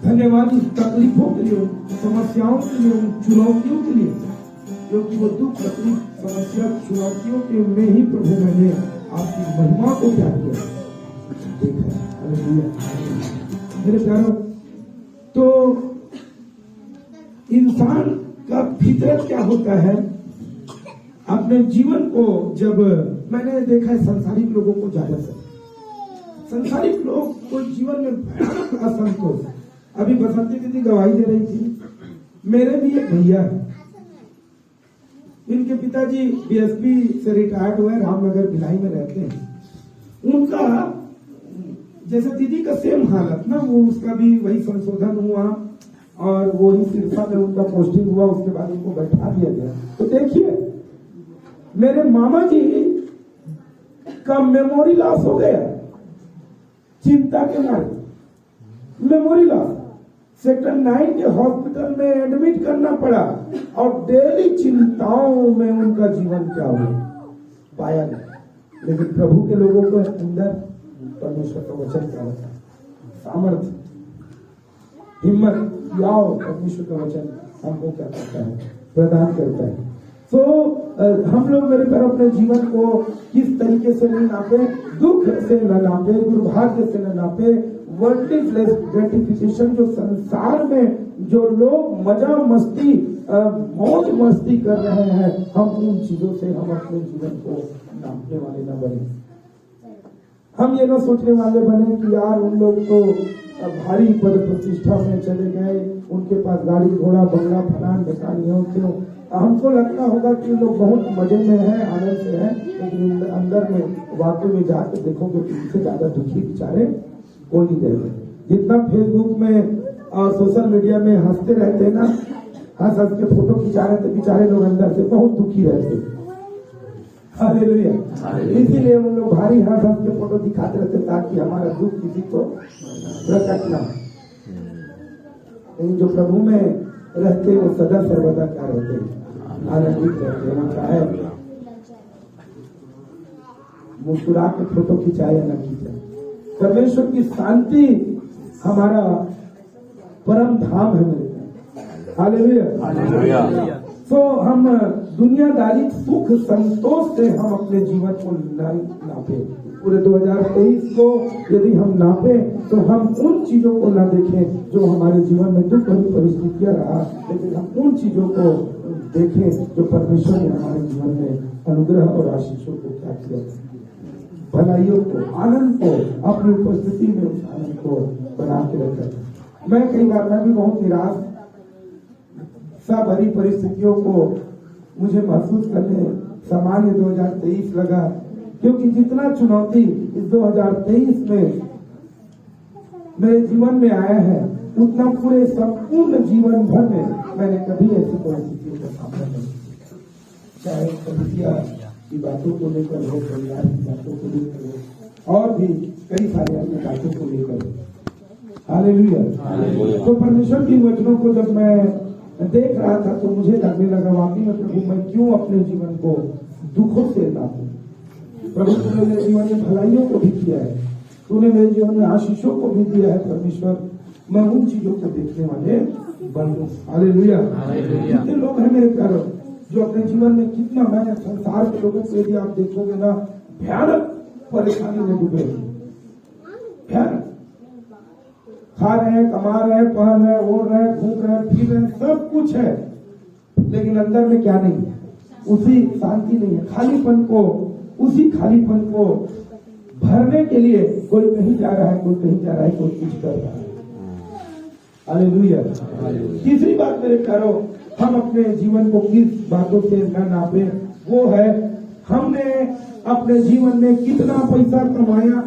धन्यवाद उस तकलीफों के लिए, समस्याओं के लिए, उन चुनौतियों के लिए, क्योंकि वो दुख, तकलीफ, समस्या, चुनौतियों के में ही प्रभु मैंने आपकी महिमा को क्या किया, देखा। हालेलुया। मेरे प्यारों, तो इंसान का फितरत क्या होता है, अपने जीवन को जब मैंने देखा है संसारिक लोगों को ज्यादा से संसारिक लोग को जीवन में भयानक असंतोष। अभी बसंती दीदी गवाही दे रही थी, मेरे भी एक भैया है, इनके पिताजी बीएसपी से रिटायर्ड हुए, रामनगर भिलाई में रहते हैं। उनका जैसे दीदी का सेम हालत ना, वो उसका भी वही संशोधन हुआ और वो ही सिरसा में उनका पोस्टिंग हुआ, उसके बाद उनको बैठा दिया गया। तो देखिए मेरे मामा जी का मेमोरी लॉस हो गया, चिंता के मारे मेमोरी लॉस, सेक्टर 9 के हॉस्पिटल में एडमिट करना पड़ा और डेली चिंताओं में उनका जीवन क्या हुआ पाया नहीं। लेकिन प्रभु के लोगों के अंदर परमेश्वर का वचन क्या होता है, सामर्थ्य, हिम्मत, याओ परमेश्वर का वचन हमको क्या करता है, प्रदान करता है। तो हम लोग मेरे पर अपने जीवन को किस तरीके से नहीं नापे, दुख से न नापे, दुर्भाग्य से न नापे, वर्ल्डली ग्रेटिफिकेशन जो संसार में जो लोग मजा मस्ती मौज मस्ती कर रहे हैं, हम उन चीजों से हम अपने जीवन को नापने वाले न बने। हम ये न सोचने वाले बने कि यार उन लोग तो भारी पद प्रतिष्ठा में चले गए, उनके पास गाड़ी घोड़ा बंगला फलान ढकानियों, क्यों हमको लगता होगा कि लोग बहुत मजे में हैं, आनंद से हैं, लेकिन अंदर में वाकई में जाकर देखोगे कि इनसे ज्यादा दुखी बेचारे कोई नहीं रहते। जितना फेसबुक में और सोशल मीडिया में हंसते रहते हैं ना, हंस हंस के फोटो खिंचा रहे थे, बेचारे लोग अंदर से बहुत दुखी रहते। हालेलुया। इसीलिए हम लोग भारी हंस हंस के फोटो दिखाते रहते ताकि हमारा दुख किसी को प्रकट ना। लेकिन जो प्रभु में रहते वो सदा सर्वदा क्या रहते हैं, आनंदित रहते हैं। चाहे मुस्कुरा के फोटो खिंचाए या न खिंचाए, परमेश्वर की शांति हमारा परम धाम है मेरे। हालेलुया। तो हम दुनियादारी सुख संतोष से हम अपने जीवन को नापे। पूरे 2023 को यदि हम नापे तो हम उन चीजों को ना देखें जो हमारे जीवन में दुख भरी परिस्थितियां रहा, लेकिन हम उन चीजों को देखें जो परमेश्वर ने हमारे जीवन में अनुग्रह और आशीषों को क्या किया, भलाइयों को, आनंद को, अपनी उपस्थिति में उस आनंद को बना के रखा। मैं कई बार मैं भी बहुत निराश सा भरी परिस्थितियों को मुझे महसूस करने सामान्य 2023 लगा, क्योंकि जितना चुनौती इस 2023 में मेरे जीवन में आया है, उतना पूरे संपूर्ण जीवन भर में मैंने कभी ऐसी परिस्थितियों का सामना नहीं किया। चाहे कलिसिया की बातों को लेकर हो, परिवार की बातों को लेकर हो, और भी कई सारे अन्य बातों को लेकर हो। हालेलुया। तो परमेश्वर की वचनों को जब मैं देख रहा था तो मुझे लगने लगा वाकई में प्रभु मैं क्यों अपने जीवन को दुखों से नापूं। प्रभु तूने मेरे जीवन में भलाइयों को भी किया है, तूने मेरे जीवन में आशीषों को भी दिया है। परमेश्वर मैं उन चीजों को देखने वाले बनूं। हालेलुया। कितने लोग हैं मेरे प्यारों जो अपने जीवन में कितना, मैं संसार के लोगों को यदि आप देखोगे ना, भयानक परेशानी में डूबे, भयानक खा रहे हैं, कमा रहे हैं, पहन रहे हैं, ओढ़ रहे हैं, घूम रहे हैं, फिर रहे हैं, सब कुछ है, लेकिन अंदर में क्या नहीं है, उसी शांति नहीं है। खालीपन को, उसी खालीपन को भरने के लिए कोई कहीं जा रहा है, कोई कहीं जा रहा है, कोई कुछ कर रहा है। हालेलुया। तीसरी बात मेरे प्यारों, हम अपने जीवन को किस बातों से न नापे, वो है हमने अपने जीवन में कितना पैसा कमाया,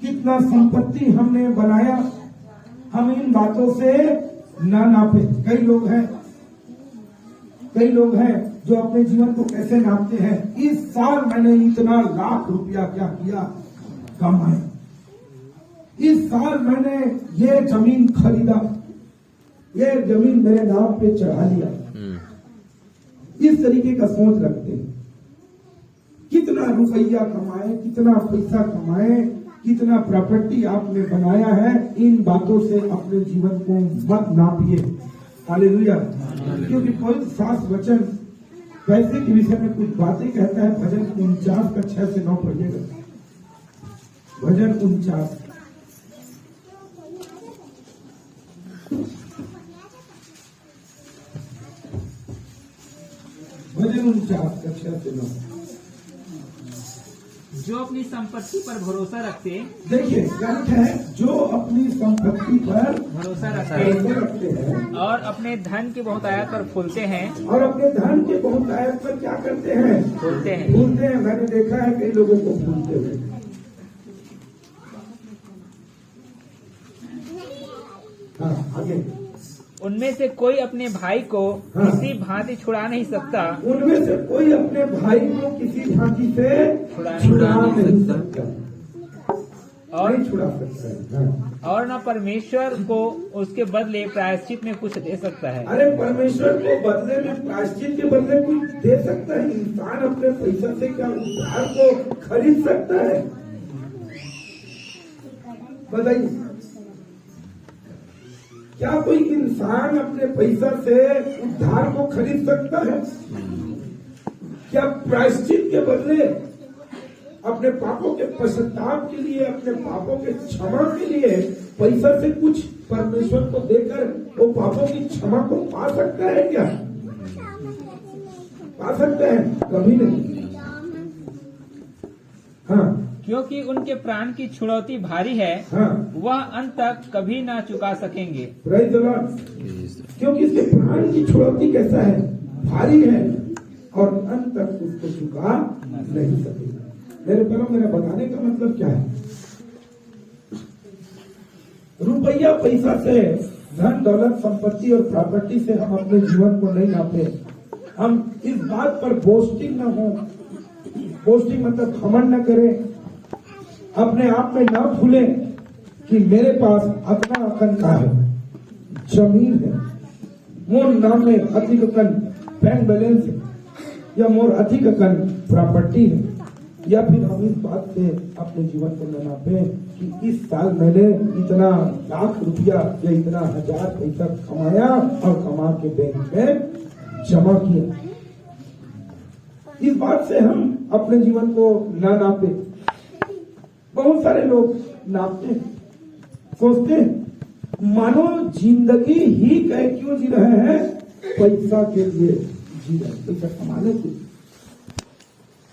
कितना संपत्ति हमने बनाया, हम इन बातों से ना नापे। कई लोग हैं जो अपने जीवन को कैसे नापते हैं, इस साल मैंने इतना लाख रुपया क्या किया, कमाया, इस साल मैंने ये जमीन खरीदा, ये जमीन मेरे नाम पे चढ़ा लिया। इस तरीके का सोच रखते हैं। कितना रुपया कमाए, कितना पैसा कमाए, कितना प्रॉपर्टी आपने बनाया है, इन बातों से अपने जीवन को मत नापिए। हालेलुया। क्योंकि पवित्र शास्त्र वचन पैसे के विषय में कुछ बातें कहता है। भजन 49 का 6 से 9 पढ़िएगा। भजन 49 का 6 से 9। जो अपनी संपत्ति पर भरोसा रखते, देखिए ग्रंथ है, जो अपनी संपत्ति पर भरोसा रखते हैं और अपने धन की बहुतायत पर फूलते हैं, और अपने धन के बहुतायत पर क्या करते हैं? फूलते हैं। फूलते हैं। मैंने देखा है कई लोगों को फूलते हुए। हाँ, आगे। उनमें से कोई अपने भाई को हाँ। किसी भांति छुड़ा नहीं सकता, उनमें से कोई अपने भाई को किसी भांति से छुड़ा नहीं सकता, और नहीं छुड़ा सकता है। हाँ। और न परमेश्वर को उसके बदले प्रायश्चित में कुछ दे सकता है। अरे परमेश्वर को बदले में, प्रायश्चित के बदले कुछ दे सकता है? इंसान अपने पैसा से क्या उद्धार को खरीद सकता है? बताइए, क्या कोई इंसान अपने पैसा से उद्धार को खरीद सकता है? क्या प्रायश्चित के बदले अपने पापों के पश्चाताप के लिए, अपने पापों के क्षमा के लिए पैसा से कुछ परमेश्वर को देकर वो पापों की क्षमा को पा सकता है क्या? पा सकता है? कभी नहीं। हाँ, क्योंकि उनके प्राण की छुड़ौती भारी है, हाँ। वह अंत तक कभी ना चुका सकेंगे। Praise the Lord. क्योंकि इसके प्राण की छुड़ौती कैसा है? भारी है, और अंत तक उसको चुका नहीं सकेगा। मेरे प्यारों, मेरा बताने का मतलब क्या है? रुपया पैसा से, धन दौलत संपत्ति और प्रॉपर्टी से हम अपने जीवन को नहीं नापे। हम इस बात पर बोस्टिंग न हो। बोस्टिंग मतलब घमंड न करें, अपने आप में ना भूले कि मेरे पास अपना अकन का है, जमीन है, मोर नाम में अधिक अकन बैंक बैलेंस है, या मोर अधिक अकन प्रॉपर्टी है। या फिर हम इस बात से अपने जीवन को न नापे कि इस साल मैंने इतना लाख रुपया या इतना हजार पैसा कमाया और कमा के बैंक में जमा किया। इस बात से हम अपने जीवन को न नापे। बहुत सारे लोग नापते हैं, सोचते हैं मानो जिंदगी ही क्यों जी रहे हैं? पैसा के लिए जी रहे, पैसा कमाने के लिए।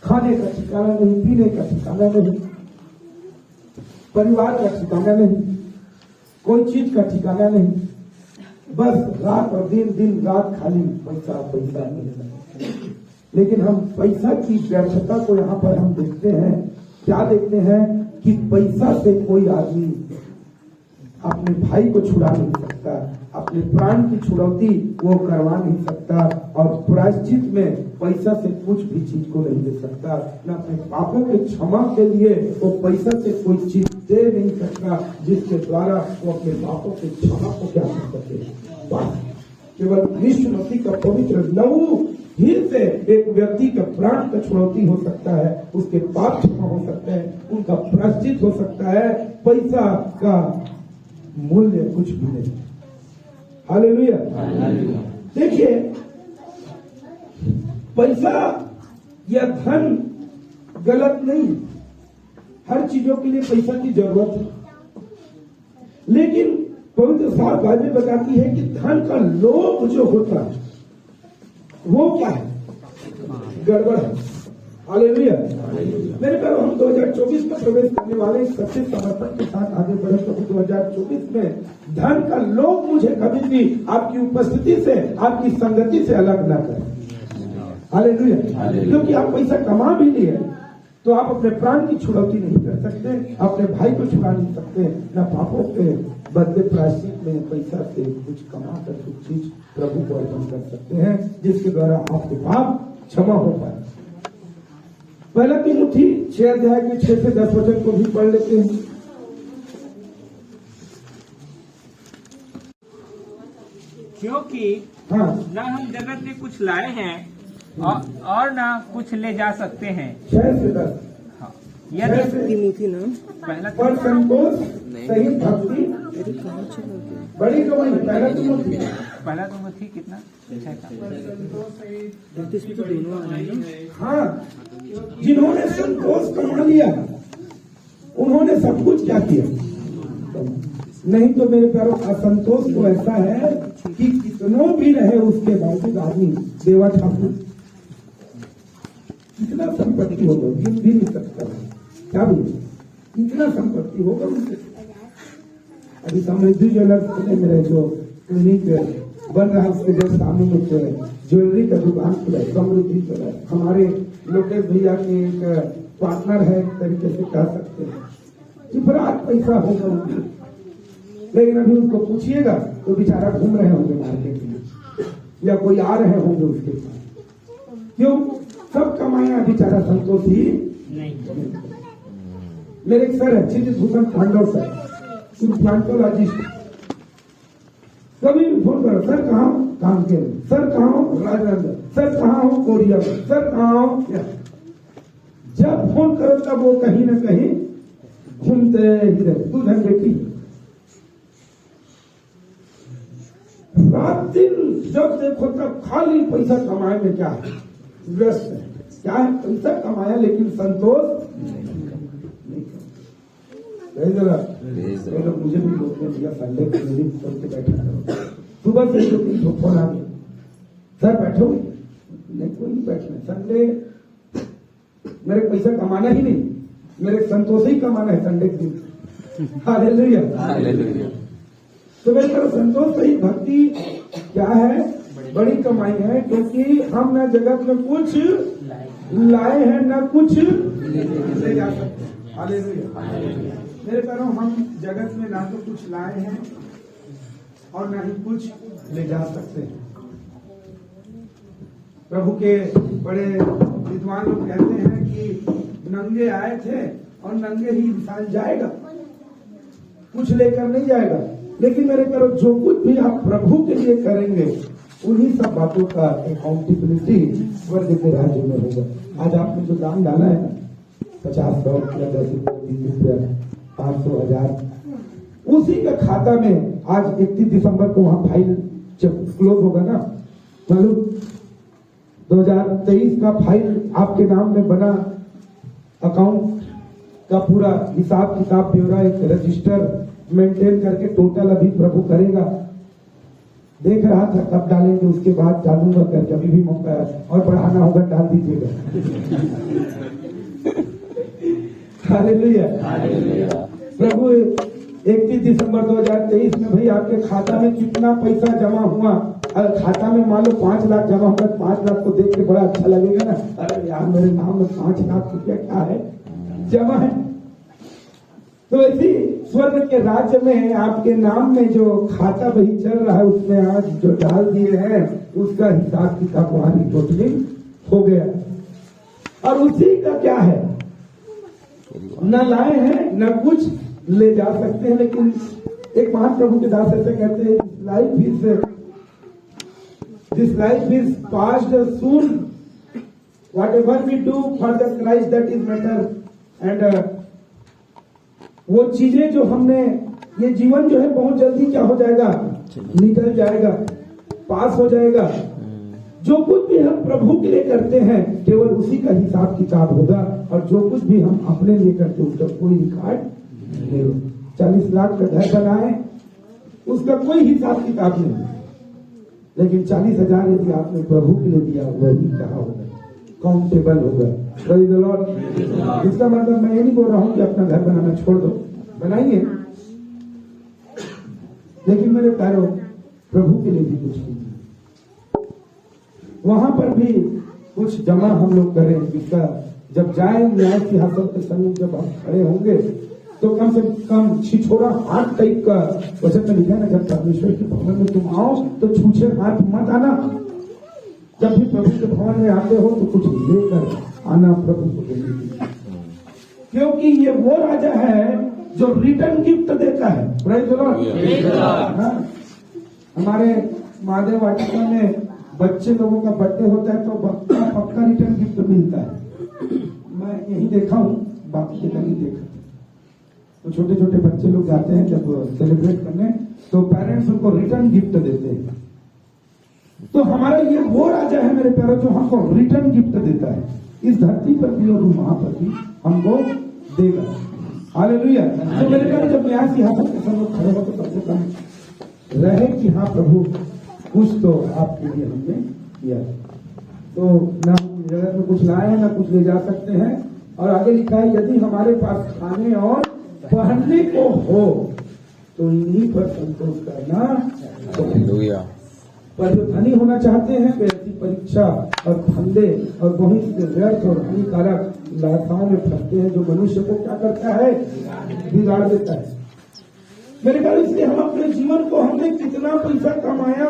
खाने का ठिकाना नहीं, पीने का ठिकाना नहीं, परिवार का ठिकाना नहीं, कोई चीज का ठिकाना नहीं। बस रात और दिन, दिन रात खाली पैसा पैसा नहीं। लेकिन हम पैसा की व्यर्थता को यहाँ पर हम देखते हैं। क्या देखते हैं? कि पैसा से कोई आदमी अपने भाई को छुड़ा नहीं सकता, अपने प्राण की छुड़ौती वो करवा नहीं सकता, और प्रायश्चित में पैसा से कुछ भी चीज को नहीं दे सकता। न अपने पापों के क्षमा के लिए वो पैसा से कोई चीज दे नहीं सकता जिसके द्वारा वो अपने पापों के क्षमा को क्या कर सके। बस केवल यीशु मसीह का पवित्र लहू ही से एक व्यक्ति का प्राण का छुड़ौती हो सकता है, उसके पाप क्षमा हो सकते हैं, उनका प्रायश्चित हो सकता है। पैसा का मूल्य कुछ भी नहीं। हालेलुया। देखिए, पैसा या धन गलत नहीं, हर चीजों के लिए पैसा की जरूरत है। लेकिन पवित्र शास्त्र बाइबल बताती है कि धन का लोभ जो होता है वो क्या है? गड़बड़ है। हालेलुया। मेरे प्यारे, हम 2024 में प्रवेश करने वाले सच्चे समर्पण के साथ आगे बढ़े। तो 2024 में धन का लोभ मुझे कभी भी आपकी उपस्थिति से, आपकी संगति से अलग ना करे। हालेलुया। क्योंकि आप पैसा कमा भी लिए तो आप अपने प्राण की छुड़ौती नहीं कर सकते, अपने भाई को छुड़ा नहीं सकते, न पापों के बदले प्रायश्चित में पैसा से कुछ कमा कर कुछ चीज प्रभु को अर्पण कर सकते हैं जिसके द्वारा आपके पाप क्षमा हो पाए। पहला तीमुथी 6 अध्याय के 6 से 10 वचन को भी पढ़ लेते हैं। क्योंकि हाँ, न हम जगत में कुछ लाए हैं और न कुछ ले जा सकते हैं। 6 से 10। हाँ। यदि तिमोथी नाम पहला पर संतोष सही भक्ति बड़ी कमाई। पहला तिमोथी पहला तो थी कितना 6 का। 32 में तो दोनों आ रहे हैं ना। हाँ, जिन्होंने संतोष कमा लिया उन्होंने सब कुछ क्या किया। नहीं तो मेरे प्यारों, असंतोष तो ऐसा है कि कितनों भी रहे उसके बावजूद आदमी देवा ठाकुर कितना संपत्ति होगा गिन भी नहीं सकता। क्या भी कितना संपत्ति होगा उनसे। अभी समृद्धि ज्वेलर्स में मेरे जो क्लिनिक बन रहा है उसके जस्ट सामने में ज्वेलरी का दुकान खुला है, समृद्धि ज्वेलर्स। हमारे लोकेश भैया के एक पार्टनर है, एक तरीके से कह सकते हैं। जिफरात पैसा होगा उनके, लेकिन अभी उसको पूछिएगा तो बेचारा घूम रहे होंगे मार्केट में या कोई आ रहे होंगे उसके पास। क्यों? सब कमाया, बेचारा संतोष ही नहीं। मेरे एक सर है चित्त भूषण पांडव सर, इम्प्लांटोलॉजिस्ट। कभी भी फोन करो, सर कहाँ हो? काम के लिए। सर कहाँ हो? राजनंदन। सर कहाँ हो? कोरिया में। सर कहाँ हो? जब फोन करो तब वो कहीं न कहीं घूमते ही रहे। तू धंधे की रात दिन जब देखो तब खाली पैसा कमाए में क्या है, व्यस्त है। क्या है? पैसा कमाया लेकिन संतोष नहीं। लोग मुझे भी बोलते हैं भैया संडे को मेरी खोल के बैठा करो। सुबह से जो तीन फोन आ गए, सर बैठोगे? नहीं, कोई नहीं बैठना। संडे मेरे पैसा कमाना ही नहीं, मेरे संतोष ही कमाना है संडे के दिन। हालेलुया। तो मेरे तरफ संतोष सही भक्ति क्या है? बड़ी कमाई है, क्योंकि हम न जगत में कुछ लाए हैं न कुछ ले जा सकते। हालेलुया। मेरे पैरों, हम जगत में ना तो कुछ लाए हैं और ना ही कुछ ले जा सकते हैं। प्रभु के बड़े विद्वान लोग कहते हैं कि नंगे आए थे और नंगे ही इंसान जाएगा, कुछ लेकर नहीं जाएगा। लेकिन मेरे पैरों, जो कुछ भी आप प्रभु के लिए करेंगे उन्हीं सब बातों का अकाउंटेबिलिटी स्वर्ग के राज्य में होगा। आज आपने जो दान डाला है ना, 50, 100 रुपया, 10 रुपया, 20 रुपया, 500, 1000, उसी का खाता में आज 31 दिसंबर को वहां फाइल जब क्लोज होगा ना, मालूम 2023 का फाइल आपके नाम में बना, अकाउंट का पूरा हिसाब किताब ब्यौरा एक रजिस्टर मेंटेन करके टोटल अभी प्रभु करेगा। देख रहा था कब डालेंगे, उसके बाद डालूंगा करके, अभी भी मौका है और बढ़ाना होगा डाल दीजिएगा। हालेलुया। प्रभु 31 दिसंबर 2023 में भाई आपके खाता में कितना पैसा जमा हुआ? अगर खाता में मान लो 5 लाख जमा होगा, 5 लाख को देख के बड़ा अच्छा लगेगा ना, अरे यार मेरे नाम में 5 लाख रुपया क्या है जमा है। तो ऐसी स्वर्ग के राज्य में आपके नाम में जो खाता वही चल रहा है, उसमें आज जो डाल दिए हैं उसका हिसाब किताब वहां टोटली हो गया। और उसी का क्या है, न लाए हैं न कुछ ले जा सकते हैं। लेकिन एक महाप्रभु के दास ऐसे कहते हैं, this life is past soon, whatever we do for the Christ that is matter. And वो चीजें जो हमने, ये जीवन जो है बहुत जल्दी क्या हो जाएगा, निकल जाएगा, पास हो जाएगा। जो कुछ भी हम प्रभु के लिए करते हैं केवल उसी का हिसाब किताब होगा, और जो कुछ भी हम अपने लिए करते हैं उसका कोई रिकॉर्ड नहीं होगा। 40 लाख का घर बनाए, उसका कोई हिसाब किताब नहीं, लेकिन 40,000 यदि आपने प्रभु के लिए दिया वही कहा होगा, काउंटेबल होगा। Praise the Lord। इसका मतलब मैं ये नहीं बोल रहा हूं कि अपना घर बनाना छोड़ दो, बनाइए, लेकिन मेरे प्यारों प्रभु के लिए भी कुछ कीजिए। वहां पर भी कुछ जमा हम लोग करें, जिसका जब जाए न्याय सिंहासन के सम्मुख जब हम खड़े होंगे तो कम से कम छिछोरा हाथ टाइप का वचन में लिखा है ना, जब परमेश्वर के भवन में तुम आओ तो छूछे हाथ मत आना। जब भी प्रभु के भवन में आते हो तो कुछ लेकर आना प्रभु को देने के लिए, क्योंकि ये वो राजा है जो रिटर्न गिफ्ट देता है। Praise the Lord. हमारे महादेव वाटिका में बच्चे लोगों का बर्थडे होता है तो पक्का रिटर्न गिफ्ट मिलता है। मैं यही देखा हूँ बाकी के नहीं देखा। तो छोटे छोटे बच्चे लोग जाते हैं जब सेलिब्रेट करने, तो पेरेंट्स उनको रिटर्न गिफ्ट देते हैं। तो हमारा ये वो राजा है मेरे प्यारों जो हमको रिटर्न गिफ्ट देता है, इस धरती पर भी और वहां पर भी हमको देगा। हालेलुया। तो मेरे प्यारे जब न्याय सिंहासन के सब लोग खड़े हो तो कम से कम रहे कि हाँ प्रभु कुछ तो आपके लिए हमने किया। तो ना जगत में कुछ लाए हैं ना कुछ ले जा सकते हैं। और आगे लिखा है यदि हमारे पास खाने और पहनने को हो तो इन्हीं पर संतोष करना। पर जो धनी होना चाहते हैं वे ऐसी परीक्षा और फंदे और बहुत से व्यर्थ और हानिकारक लालसाओं में फंसते हैं जो मनुष्य को क्या करता है, बिगाड़ देता है। मेरे ख्याल इसलिए हम अपने जीवन को हमने कितना पैसा कमाया,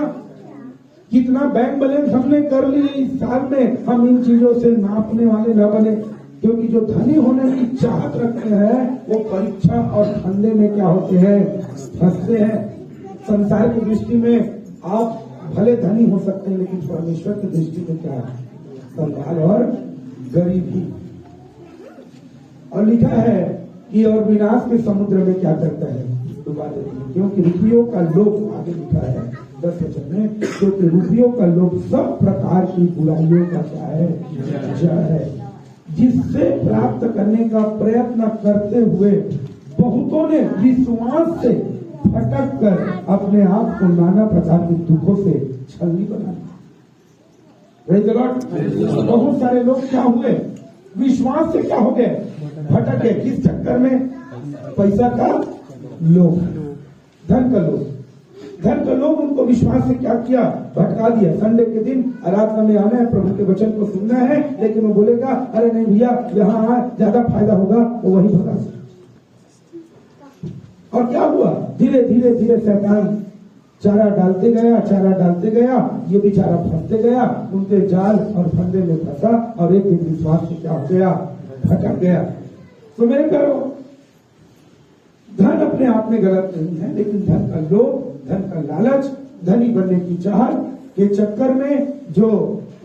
कितना बैंक बैलेंस हमने कर लिए इस साल में, हम इन चीजों से नापने वाले न बने। क्योंकि जो धनी होने की चाहत रखते हैं वो परीक्षा और फंदे में क्या होते हैं, फंसते हैं। संसार की दृष्टि में आप भले धनी हो सकते हैं लेकिन परमेश्वर की दृष्टि में क्या है, कंगाल और गरीबी। और लिखा है कि और विनाश के समुद्र में क्या करता है, डुबा देती है। क्योंकि रुपयों का लोभ, आगे लिखा है 10 वचन में, क्योंकि रुपयों का लोभ सब प्रकार की बुराइयों का क्या है, जड़ है, जिससे प्राप्त करने का प्रयत्न करते हुए बहुतों ने विश्वास से भटक कर अपने आप को नाना प्रकार के दुखों से छलनी बना लिया। बहुत सारे लोग क्या हुए, विश्वास से क्या हो गए, भटक गए। किस चक्कर में, पैसा का लोभ, धन का लोभ। धन का लोभ उनको विश्वास से क्या किया, भटका दिया। संडे के दिन आराधना में आना है, प्रभु के वचन को सुनना है, लेकिन वो बोलेगा अरे नहीं भैया यहाँ ज्यादा फायदा होगा, वो वही भगा। और क्या हुआ, धीरे धीरे धीरे शैतान चारा डालते गया, ये बेचारा फंसते गया, उनके जाल और फंदे में फंसा और एक दिन विश्वास से क्या हो गया, भटक गया। तो मेरे प्यारो, धन अपने आप में गलत नहीं है, लेकिन धन का लोभ, धन का लालच, धनी बनने की चाहत के चक्कर में जो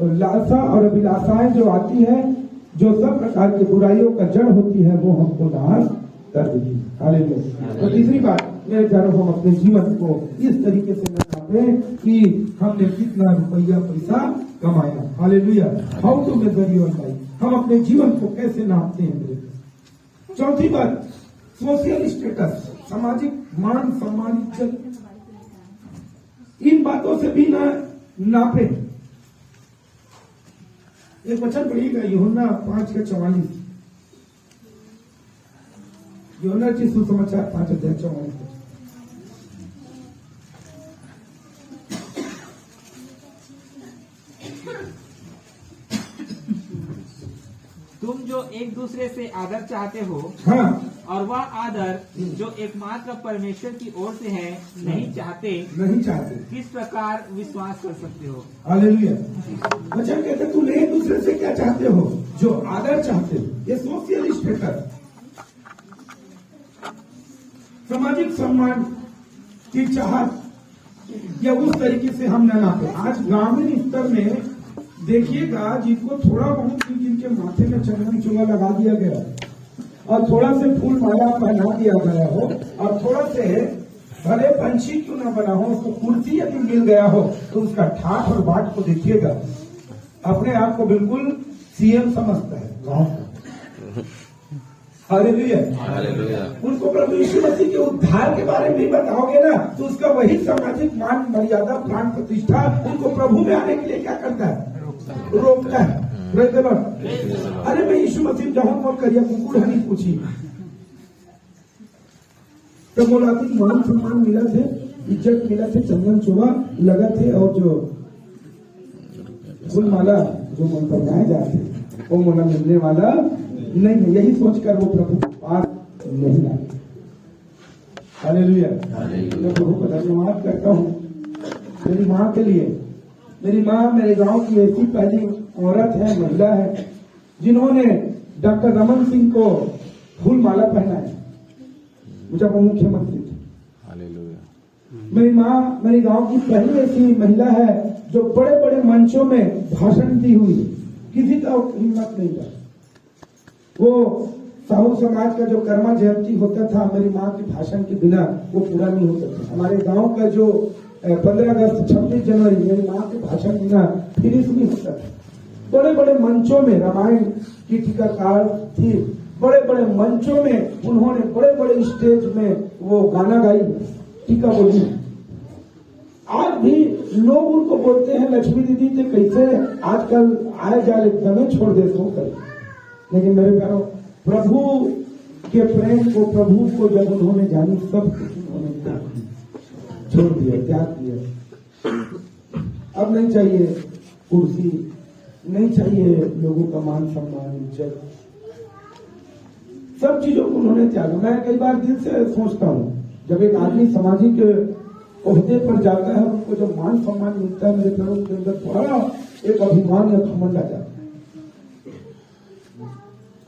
लालसा और अभिलाषाएं जो आती है, जो सब प्रकार की बुराइयों का जड़ होती है, वो हमको नाश कर देती है। हालेलुया। तो तीसरी बात मेरे प्यारों, हम अपने जीवन को इस तरीके से नापें कि हमने कितना रुपया पैसा कमाया। Hallelujah. How to measure your life, हम अपने जीवन को कैसे नापते हैं मेरे। चौथी बात, सोशल स्टेटस, सामाजिक मान सम्मान, इज्जत, इन बातों से भी ना नापे। एक वचन पढ़िएगा यूहन्ना 5:44, यूहन्ना की सुसमाचार 5:44। तुम जो एक दूसरे से आदर चाहते हो, हाँ, और वह आदर जो एकमात्र परमेश्वर की ओर से है नहीं चाहते, किस प्रकार विश्वास कर सकते हो। हालेलुया। वचन कहते तुम एक दूसरे से क्या चाहते हो, जो आदर चाहते हो। ये सोशल स्टेटस, सामाजिक सम्मान की चाहत, या उस तरीके से हम न नापे। आज ग्रामीण स्तर में देखिएगा, जिनको थोड़ा बहुत जिनके माथे में चंदन चूड़ा लगा दिया गया और थोड़ा से फूल माला पहना दिया गया हो और थोड़ा से भले पंछी क्यों ना बना हो, उसको कुर्सी यदि मिल गया हो तो उसका ठाठ और बाट को देखिएगा, अपने आप को बिल्कुल सीएम समझता है गांव का। हालेलुया। उनको प्रभु यीशु मसीह के उद्धार के बारे में भी बताओगे ना, तो उसका वही सामाजिक मान मर्यादा प्राण प्रतिष्ठा उनको प्रभु में आने के लिए क्या करता है, रोकता है। अरे मैं यीशु मसीह जाऊं और करिया कुकुर हनी पूछी, तो बोला मान सम्मान मिला थे, इज्जत मिला थे, चंदन चूड़ा लगा थे, और जो फूल माला जो मन पर गाए जाते वो मोला मिलने वाला नहीं है। यही सोचकर वो प्रभु के पास नहीं आए। हालेलुया। मैं प्रभु को धन्यवाद करता हूँ मेरी माँ के लिए। मेरी माँ मेरे गांव की ऐसी पहली औरत है, महिला है, जिन्होंने डॉक्टर रमन सिंह को फूल माला पहनाया जब वो मुख्यमंत्री थे। मेरी माँ मेरे गांव की पहली ऐसी महिला है जो बड़े बड़े मंचों में भाषण दी हुई, किसी का हिम्मत नहीं था। वो साहू समाज का जो कर्मा जयंती होता था मेरी माँ के भाषण के बिना वो पूरा नहीं होता था। हमारे गांव का जो 15 अगस्त 26 जनवरी मेरी माँ के भाषण के बिना फिनिश नहीं होता था। बड़े बड़े मंचों में रामायण की टीकाकार थी, बड़े बड़े मंचों में उन्होंने बड़े बड़े स्टेज में वो गाना गाई, टीका बोली। आज भी लोग उनको बोलते हैं लक्ष्मी दीदी थे कैसे आजकल आए जाए दमे छोड़ दे सो कर। लेकिन मेरे प्यारों प्रभु के प्रेम को, प्रभु को जब उन्होंने जानी सब कुछ उन्होंने छोड़ दिया, त्याग दिया। अब नहीं चाहिए कुर्सी, नहीं चाहिए लोगों का मान सम्मान इज्जत, सब चीजों को उन्होंने त्यागा। मैं कई बार दिल से सोचता हूँ जब एक आदमी सामाजिक ओहदे पर जाता है, उनको जब मान सम्मान मिलता है मेरे प्यारों के अंदर बड़ा एक अभिमान या घमंड आ जाता है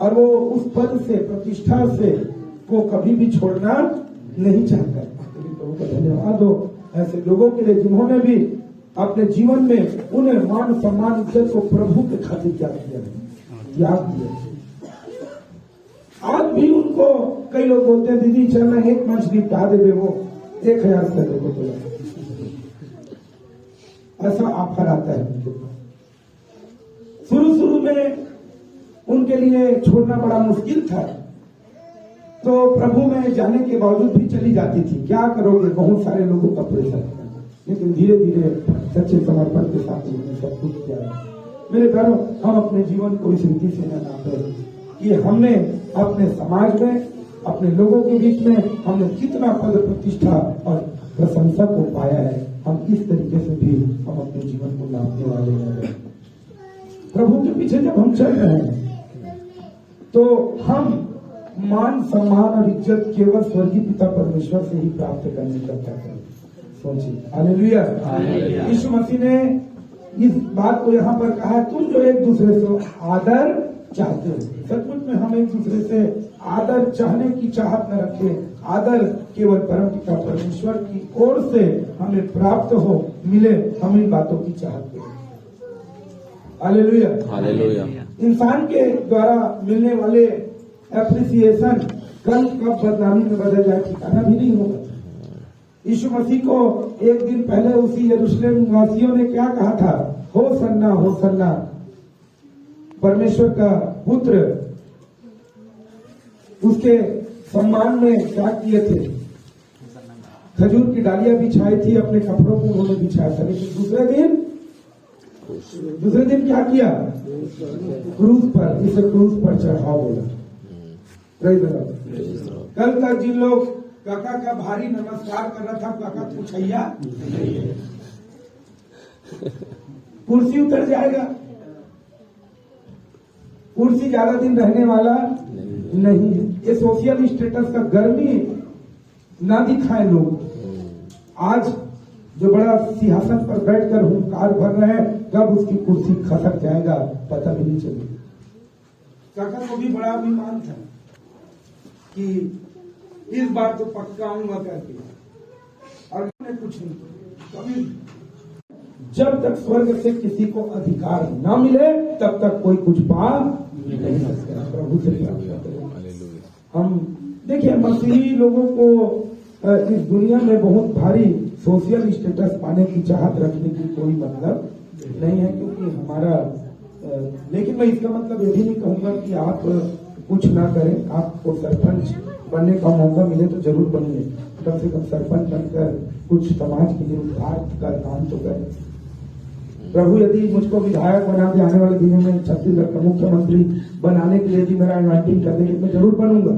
और वो उस पद से प्रतिष्ठा से को कभी भी छोड़ना नहीं चाहता। लेकिन प्रभु का धन्यवाद हो ऐसे लोगों के लिए जिन्होंने भी अपने जीवन में उन्हें मान सम्मान इज्जत को प्रभु के खातिर त्याग किया, त्याग दिया। आज भी उनको कई लोग बोलते हैं दीदी चलना एक मछली पा दे, वो 1000 रुपये देखो बोला, ऐसा ऑफर आता है उनके पास। शुरू में उनके लिए छोड़ना बड़ा मुश्किल था, तो प्रभु में जाने के बावजूद भी चली जाती थी। क्या करोगे, बहुत सारे लोगों का प्रेशर था, लेकिन धीरे धीरे सच्चे समर्पण के साथ उन्होंने सब कुछ किया। मेरे प्यारों हम अपने जीवन को इस रीति से न नापे कि हमने अपने समाज में, अपने लोगों के बीच में हमने कितना पद प्रतिष्ठा और प्रशंसा को पाया है। हम इस तरीके से भी हम अपने जीवन को नापने वाले हैं। प्रभु के पीछे जब हम चल रहे हैं तो हम मान सम्मान और इज्जत केवल स्वर्गीय पिता परमेश्वर से ही प्राप्त करने का करते हैं। सोचिए, हालेलुया। यीशु मसीह ने इस बात को यहाँ पर कहा, तुम जो एक दूसरे से आदर चाहते हो। सचमुच में हम एक दूसरे से आदर चाहने की चाहत न रखें। आदर केवल परम पिता परमेश्वर की ओर से हमें प्राप्त हो, मिले, हम इन बातों की चाहत करें। Hallelujah, hallelujah. इंसान के द्वारा मिलने वाले एप्रिसिएशन कल कब बदनामी में बदल जाए ठिकाना भी नहीं होगा। यीशु मसीह को एक दिन पहले उसी यरूशलेम वासियों ने क्या कहा था, होसन्ना होसन्ना, परमेश्वर का पुत्र। उसके सम्मान में क्या किए थे, खजूर की डालियां बिछाई थी, अपने कपड़ों को उन्होंने बिछाया था। लेकिन दूसरे दिन क्या किया, क्रूस पर, इसे क्रूस पर चढ़ाओ बोला। कल तक जिन लोग काका का भारी नमस्कार कर रहा था, काका पूछैया, कुर्सी उतर जाएगा। कुर्सी ज्यादा दिन रहने वाला नहीं है। ये सोशल स्टेटस का गर्मी ना दिखाए लोग। आज जो बड़ा सिंहासन पर बैठकर हुंकार भर रहे हैं, कब उसकी कुर्सी खसक जाएगा पता भी नहीं चलेगा। काका को भी बड़ा अभिमान था कि इस बार तो पक्का आऊंगा करके, और मैंने कुछ नहीं कभी। जब तक स्वर्ग से किसी को अधिकार न मिले तब तक कोई कुछ पा नहीं सकता। प्रभु से प्राप्त करें। हम देखिए मसीही लोगों को इस दुनिया में बहुत भारी सोशल स्टेटस पाने की चाहत रखने की कोई मतलब नहीं है, क्योंकि हमारा लेकिन मैं इसका मतलब ये भी नहीं कहूंगा कि आप कुछ ना करें। आपको सरपंच बनने का मौका मिले तो जरूर बनिए, कम से कम सरपंच बनकर कुछ समाज के लिए उद्धार का काम तो करें। प्रभु यदि मुझको विधायक बना के आने वाले दिनों में छत्तीसगढ़ का मुख्यमंत्री बनाने के लिए यदि मेरा इन्वाइटिंग कर देंगे मैं जरूर बनूंगा।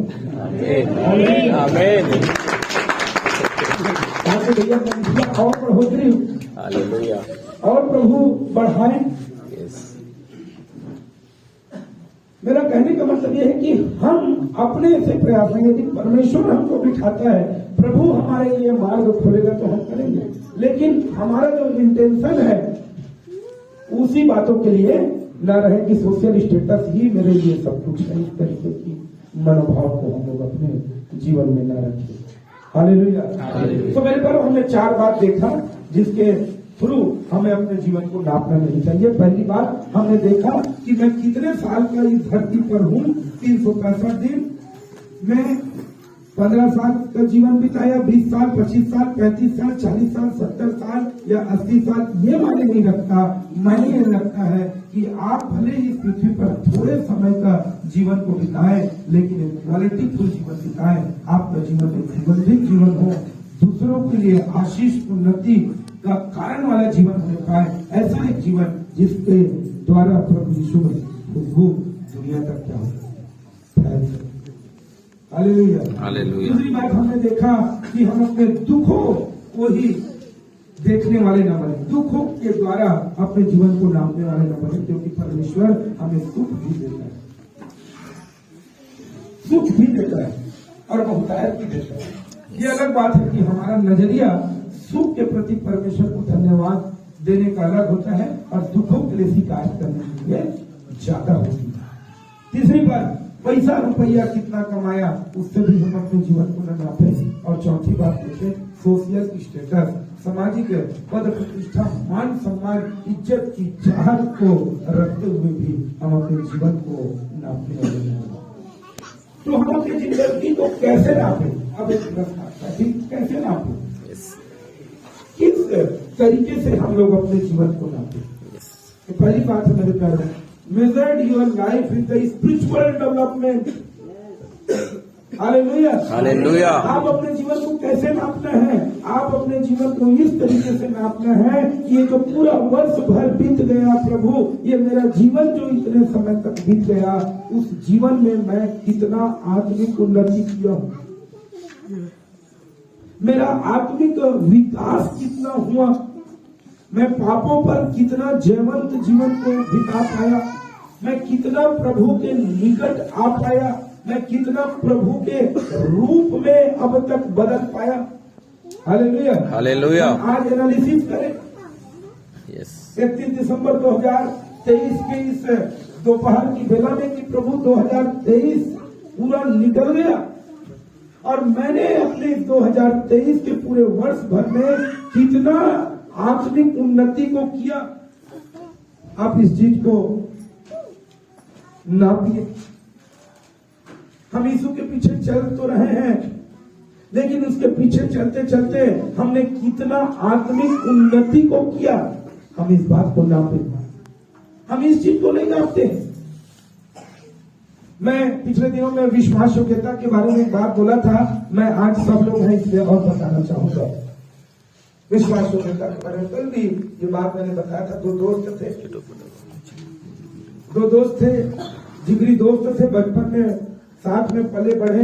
भैया और बढ़ोतरी और प्रभु बढ़ाए। मेरा कहने का मतलब यह है कि हम अपने से प्रयास में, यदि परमेश्वर हमको बिठाता है, प्रभु हमारे लिए मार्ग खोलेगा तो हम करेंगे। लेकिन हमारा जो इंटेंशन है उसी बातों के लिए न रहे कि सोशल स्टेटस ही मेरे लिए सब कुछ है। इस तरीके की मनोभाव को हम लोग अपने जीवन में न रखें। हालेलुया। तो मेरे पर हमने 4 बात देखा जिसके थ्रू हमें अपने जीवन को नापना नहीं चाहिए। पहली बात हमने देखा कि मैं कितने साल का इस धरती पर हूँ, 365 दिन मैं 15 साल का जीवन बिताया, 20 साल, 25 साल, 35 साल, 40 साल, 70 साल या 80 साल, ये मायने नहीं रखता। मायने ये रखता है कि आप भले इस पृथ्वी पर थोड़े समय का जीवन को बिताए, लेकिन एक क्वालिटीफुल जीवन बिताए। आपका जीवन एक सुगंधित जीवन हो, दूसरों के लिए आशीष उन्नति का कारण वाला जीवन हो पाए। ऐसा एक जीवन जिसके द्वारा प्रभु यीशु खुशबू दुनिया तक क्या हो। हालेलुया। हालेलुया। दूसरी बात हमने देखा कि हम अपने दुखों को ही देखने वाले न बने, दुखों के द्वारा अपने जीवन को नापने वाले न बने, क्योंकि परमेश्वर हमें सुख भी देता है, सुख भी देता है और बहुतायत भी देता है। ये अलग बात है कि हमारा नजरिया सुख के प्रति परमेश्वर को धन्यवाद देने का अलग होता है और दुखों के लिए शिकायत करने के लिए ज्यादा होती है। तीसरी बात, पैसा रुपया कितना कमाया उससे भी हम अपने जीवन को न नापें। और चौथी बात देखें, सोशल स्टेटस, सामाजिक पद प्रतिष्ठा, मान सम्मान, इज्जत की चाहत को रखते हुए भी हम अपने जीवन को नापने वाले नहीं। तो हम अपनी जिंदगी को कैसे नापें? अब एक प्रश्न आता है, कैसे नापें? किस तरीके से हम लोग अपने जीवन को नापें? तो पहली बात है मेरे प्यारे, measured your life with the spiritual development. Hallelujah. Hallelujah. आप अपने जीवन को कैसे नापना है? आप अपने जीवन को इस तरीके से नापना है कि ये जो पूरा वर्ष भर बीत गया प्रभु, ये मेरा जीवन जो इतने समय तक बीत गया, उस जीवन में मैं कितना आत्मिक उन्नति किया हूँ, मेरा आत्मिक विकास कितना हुआ, मैं पापों पर कितना जयवंत जीवन को बिता पाया, मैं कितना प्रभु के निकट आ पाया, मैं कितना प्रभु के रूप में अब तक बदल पाया। हालेलुया। हालेलुया। आज एनालिसिस करें। 31 दिसंबर 2023 के इस दोपहर की बेला में कि प्रभु 2023 पूरा निकल गया और मैंने अपने 2023 के पूरे वर्ष भर में कितना आत्मिक उन्नति को किया। आप इस चीज को नापिए। हम यीशु के पीछे चल तो रहे हैं, लेकिन उसके पीछे चलते चलते हमने कितना आत्मिक उन्नति को किया, हम इस बात को नापे। हम इस चीज को नहीं नापते। मैं पिछले दिनों में विश्वास योग्यता के बारे में एक बात बोला था, मैं आज सब लोग हैं इसलिए और बताना चाहूंगा। विश्वास योग्यता के बारे में कल भी ये बात मैंने बताया था। दो दोस्त थे, जिगरी दोस्त थे, बचपन में साथ में पले बढ़े।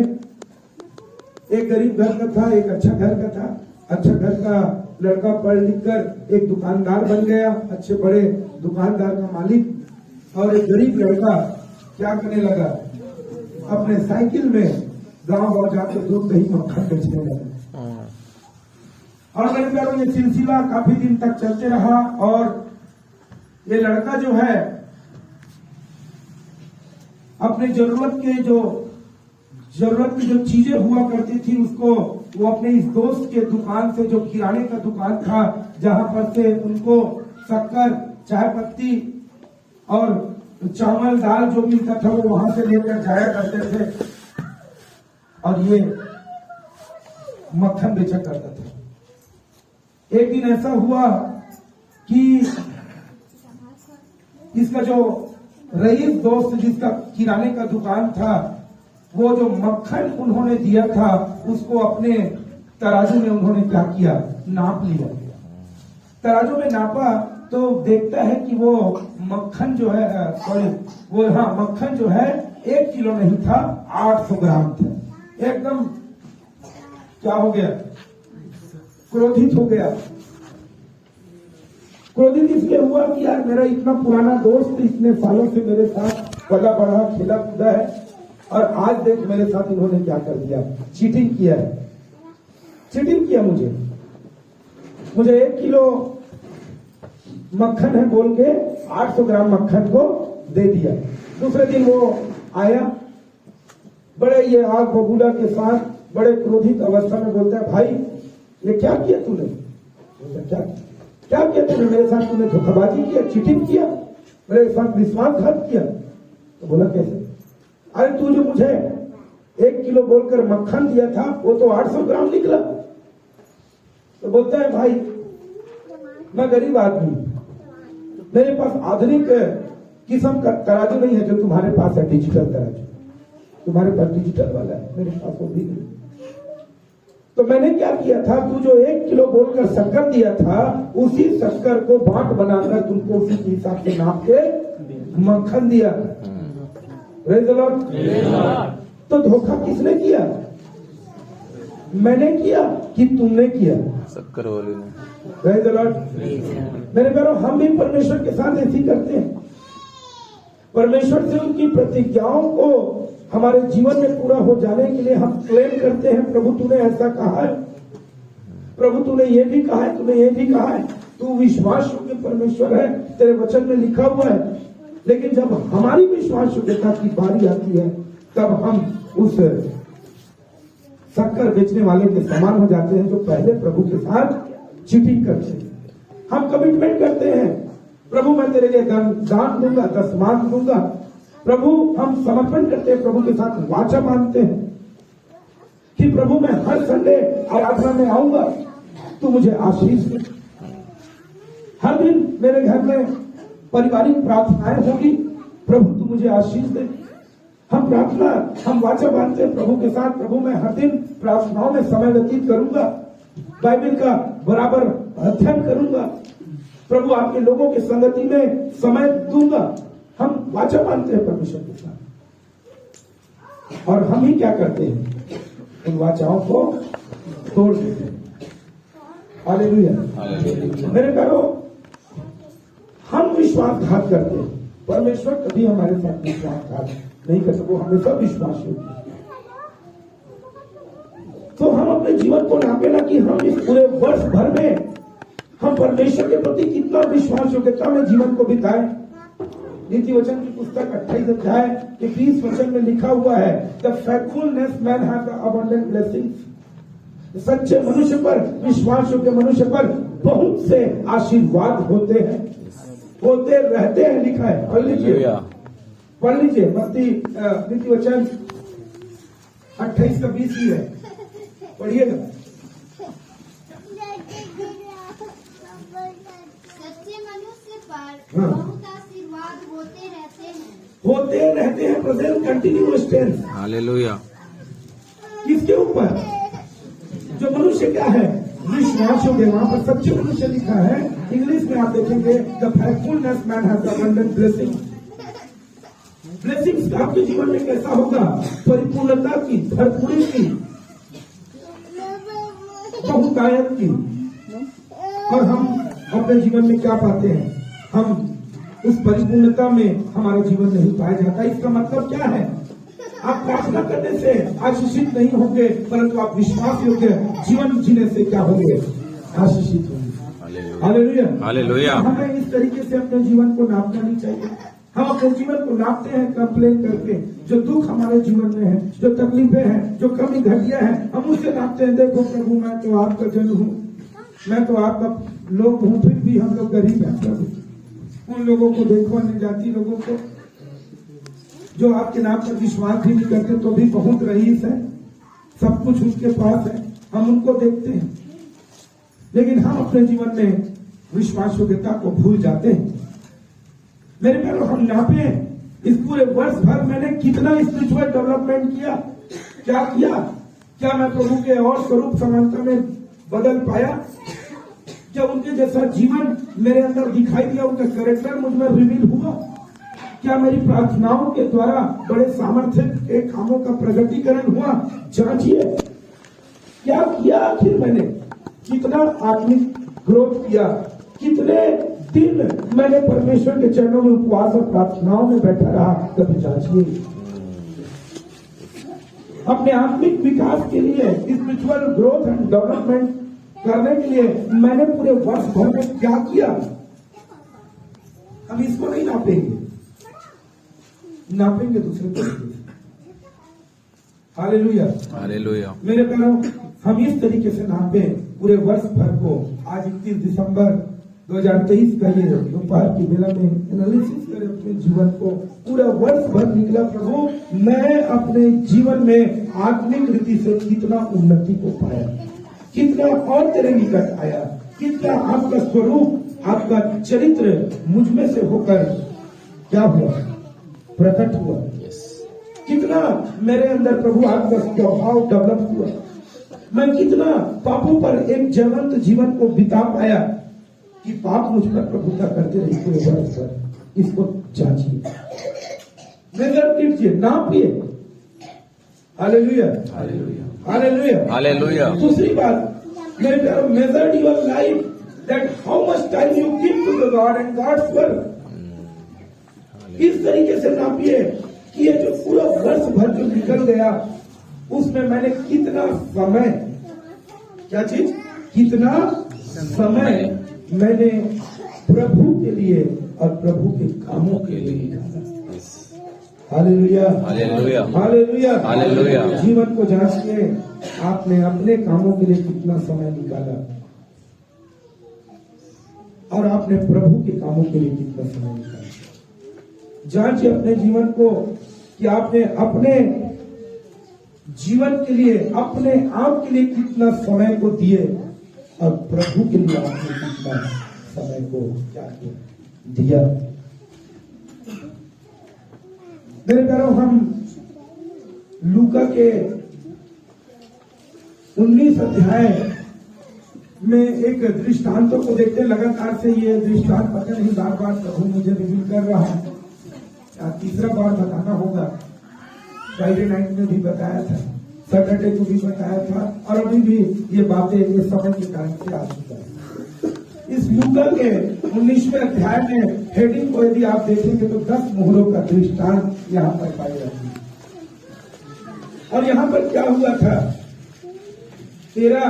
एक गरीब घर का था, एक अच्छा घर का था। अच्छा घर का लड़का पढ़ लिख कर एक दुकानदार बन गया, अच्छे बड़े दुकानदार का मालिक। और एक गरीब लड़का क्या करने लगा, अपने साइकिल में गांव जाकर दूध दही मक्खन बेचने लगा। और मेरे प्यारों, ये सिलसिला काफी दिन तक चलते रहा और ये लड़का जो है अपने जरूरत की जो चीजें हुआ करती थी उसको वो अपने इस दोस्त के दुकान से, जो किराने का दुकान था, जहां पर से उनको शक्कर, चाय पत्ती और चावल दाल जो मिलता था वो वहां से लेकर जाया करते थे और ये मक्खन बेचा करता था। एक दिन ऐसा हुआ कि इसका जो रईस दोस्त, जिसका किराने का दुकान था, वो जो मक्खन उन्होंने दिया था उसको अपने तराजू में उन्होंने क्या किया, नाप लिया। तराजू में नापा तो देखता है कि वो मक्खन जो है, मक्खन जो है 1 किलो नहीं था, 800 ग्राम था। एकदम क्या हो गया, क्रोधित हो गया। क्रोधित इसलिए हुआ कि यार मेरा इतना पुराना दोस्त इतने सालों से मेरे साथ पला बढ़ा खेला कूदा है और आज देख मेरे साथ इन्होंने क्या कर दिया, चीटिंग किया है। चीटिंग किया मुझे 1 किलो मक्खन है बोल के 800 ग्राम मक्खन को दे दिया। दूसरे दिन वो आया, बड़े ये आग बबूला के साथ बड़े क्रोधित अवस्था में बोलता है, भाई ये क्या किया तूने? क्या किया तूने? मेरे साथ तूने धोखाबाजी किया, चीटिंग किया, मेरे साथ विश्वासघात किया। तो बोला कैसे? अरे तू जो मुझे 1 किलो बोलकर मक्खन दिया था, वो तो 800 ग्राम निकला। तो बोलता है भाई मैं गरीब आदमी, मेरे पास आधुनिक किस्म का तराजू नहीं है जो तुम्हारे पास है, डिजिटल तराजू। तुम्हारे पास डिजिटल वाला है, मेरे पास वो भी नहीं। तो मैंने क्या किया था, तू जो 1 किलो बोलकर शक्कर दिया था, उसी शक्कर को बांट बनाकर तुमको उसी के हिसाब से नाप के मक्खन दिया। Praise the Lord. तो धोखा किसने किया? मैंने किया कि तुमने किया? शक्कर वाले ने। Praise the Lord. मेरे प्यारों, हम भी परमेश्वर के साथ ऐसी करते हैं। परमेश्वर से उनकी प्रतिज्ञाओं को हमारे जीवन में पूरा हो जाने के लिए हम क्लेम करते हैं, प्रभु तूने ऐसा कहा है, प्रभु तूने ये भी कहा है, तूने ये भी कहा है, तू विश्वास योग्य परमेश्वर है, तेरे वचन में लिखा हुआ है। लेकिन जब हमारी विश्वास योग्यता की बारी आती है, तब हम उस शक्कर बेचने वाले के समान हो जाते हैं जो पहले प्रभु के साथ चीटिंग करते हैं। हम कमिटमेंट करते हैं, प्रभु मैं तेरे लिए दान दूंगा, दशमांश दूंगा। प्रभु हम समर्पण करते हैं, प्रभु के साथ वाचा मानते हैं कि प्रभु मैं हर संडे आराधना में आऊंगा, तू मुझे आशीष दे। हर दिन मेरे घर में पारिवारिक प्रार्थनाएं होगी, प्रभु तू मुझे आशीष दे। हम वाचा बांधते हैं प्रभु के साथ, प्रभु मैं हर दिन प्रार्थनाओं में समय व्यतीत करूंगा, बाइबल का बराबर अध्ययन करूंगा, प्रभु आपके लोगों की संगति में समय दूंगा। हम वाचा बांधते हैं परमेश्वर के साथ, और हम ही क्या करते हैं, उन वाचाओं को तोड़ देते हैं। हालेलुया। मेरे प्यारों, हम विश्वासघात करते हैं, परमेश्वर कभी हमारे साथ विश्वासघात नहीं कर सकते, वो हमेशा विश्वास योग्य। तो हम अपने जीवन को नापे ना कि हम इस पूरे वर्ष भर में हम परमेश्वर के प्रति कितना विश्वास योग्यता में जीवन को बिताए। नीति वचन की पुस्तक 28 अध्याय के 20 वचन में लिखा हुआ है, the faithfulness man have the abundant blessings. सच्चे मनुष्य पर, विश्वास योग्य मनुष्य पर बहुत से आशीर्वाद होते हैं, होते रहते हैं, लिखा है। पढ़ लीजिए मत्ती नीति वचन 28 का 20 ही है, पढ़िएगा। सच्चे मनुष्य पर बहुत आशीर्वाद होते रहते हैं। Present continuous tense. हालेलुया। किसके ऊपर? जो मनुष्य क्या है, विश्वास योग्य। वहां पर सच्चे मनुष्य लिखा है, इंग्लिश में आप देखेंगे the faithfulness man has abundant blessing. Blessings आपके जीवन में कैसा होगा? परिपूर्णता की, भरपूरी की, बहुतायत की। और हम अपने जीवन में क्या पाते हैं? हम उस परिपूर्णता में हमारा जीवन नहीं पाया जाता। इसका मतलब क्या है? आप प्रार्थना करने से आशीषित नहीं होंगे, परंतु आप विश्वास योग्य जीवन जीने से क्या होंगे? आशीषित होंगे। हालेलुया। हालेलुया। हमें इस तरीके से अपने जीवन को नापना नहीं चाहिए। हम अपने जीवन को नापते हैं कंप्लेन करके, जो दुख हमारे जीवन में है, जो तकलीफें हैं, जो कमी घटिया है, हम उससे नापते हैं। देखो प्रभु, मैं तो आपका जन हूँ, मैं तो आपका लोग हूँ, फिर भी हम लोग गरीब हैं प्रभु। उन लोगों को देखो, अन्य जाति लोगों को, जो आपके नाम पर विश्वास भी नहीं करते, तो भी बहुत रईस है, सब कुछ उसके पास है, हम उनको देखते हैं। लेकिन हम अपने जीवन में विश्वास योग्यता को भूल जाते हैं। मेरे प्यारों, हम नापे इस पूरे वर्ष भर मैंने कितना स्पिरिचुअल डेवलपमेंट किया, क्या किया? क्या मैं प्रभु के और स्वरूप समानता में बदल पाया? क्या उनके जैसा जीवन मेरे अंदर दिखाई दिया? उनका कैरेक्टर मुझ में रिवील हुआ? क्या मेरी प्रार्थनाओं के द्वारा बड़े सामर्थ्य के कामों का प्रगटीकरण हुआ? जांचिए, क्या किया आखिर मैंने? कितना आत्मिक ग्रोथ किया? कितने दिन मैंने परमेश्वर के चरणों में उपवास और प्रार्थनाओं में बैठा रहा? कभी जांचिए। अपने आत्मिक विकास के लिए, स्पिरिचुअल ग्रोथ एंड डेवलपमेंट करने के लिए मैंने पूरे वर्ष भर में क्या किया? हम इसको नहीं नापेंगे, नापेंगे दूसरे तरीके से। हालेलुया। हालेलुया। मेरे प्यारों, हम इस तरीके से नापें पूरे वर्ष भर को। आज 31 दिसंबर 2023 का ये दोपहर की बेला में एनालिसिस करें अपने जीवन को, पूरा वर्ष भर निकला प्रभु मैं अपने जीवन में आत्मिक रीति से कितना उन्नति को पाया, कितना और तेरे निकट आया, कितना आपका स्वरूप आपका चरित्र मुझ में से होकर क्या हुआ, प्रकट हुआ, कितना मेरे अंदर प्रभु आपका स्वभाव डेवलप हुआ, मैं कितना पापों पर एक जीवंत जीवन को बिता पाया कि पाप मुझ पर प्रभुता करते रहे पूरे वर्ष पर। इसको जांचिए, मेजर कीजिए, नापिए। Hallelujah, hallelujah, hallelujah. दूसरी बात, मेरे प्यारे, measure your life that how much time you give to the God and God's work. इस तरीके से नापिए कि ये जो पूरा वर्ष भर जो निकल गया उसमें मैंने कितना समय, क्या चीज, कितना समय मैंने प्रभु के लिए और प्रभु के कामों के लिए निकाला। Hallelujah, hallelujah, hallelujah, hallelujah. जीवन को जांचिए, आपने अपने कामों के लिए कितना समय निकाला और आपने प्रभु के कामों के लिए कितना समय निकाला। जांचिए अपने जीवन को कि आपने अपने जीवन के लिए, अपने आप के लिए कितना समय को दिए और प्रभु के लिए आपने कितना समय को क्या दिया। मेरे प्यारों, हम लूका के 19 अध्याय में एक दृष्टांतों को देखते हैं। लगातार से ये दृष्टांत पता नहीं बार बार प्रभु मुझे रिवील कर रहा है, तीसरा बार बताना होगा। फ्राइडे नाइट में भी बताया था, सैटरडे को भी बताया था और अभी भी ये बातें ये समय के कारण से आ चुका है। इस लूका के 19वें अध्याय में हेडिंग को यदि आप देखेंगे तो 10 मोहरों का दृष्टांत यहाँ पर पाई जाती है। और यहाँ पर क्या हुआ था, 13